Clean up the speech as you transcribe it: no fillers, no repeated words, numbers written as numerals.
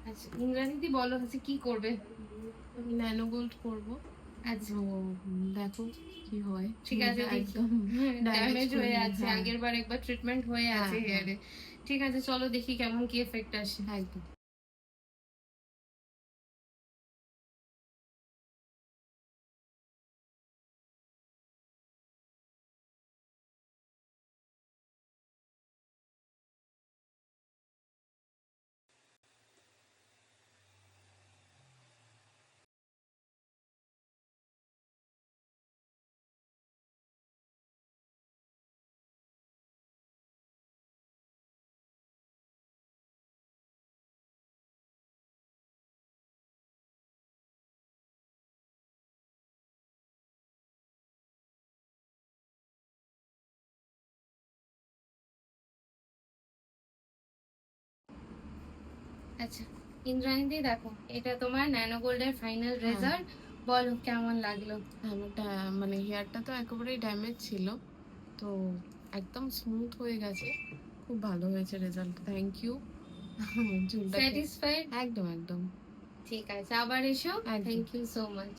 আচ্ছা ইন্দ্রাণীদি বলো হচ্ছে কি করবে? আমি ন্যানো গোল্ড করবো। আচ্ছা দেখো কি হয়। ঠিক আছে, একদম ড্যামেজ হয়ে করিনি। আছে, হ্যাঁ আগের বার একবার ট্রিটমেন্ট হয়ে হ্যাঁ আছে হ্যাঁ হেয়ারে। ঠিক আছে চলো দেখি কেমন কি এফেক্ট আসে। একদম। আচ্ছা ইন্দ্রাণীদি দেখো এটা তোমার ন্যানো গোল্ডের ফাইনাল হ্যাঁ রেজাল্ট, বলো কেমন লাগলো? আমার মানে হেয়ারটা তো একেবারেই ড্যামেজ ছিল, তো একদম স্মুথ হয়ে গেছে। খুব ভালো হয়েছে রেজাল্ট, থ্যাংক ইউ। চুলটাকে স্যাটিসফাইড? একদম একদম ঠিক আছে আবার এসো, একদম। Thank you so much.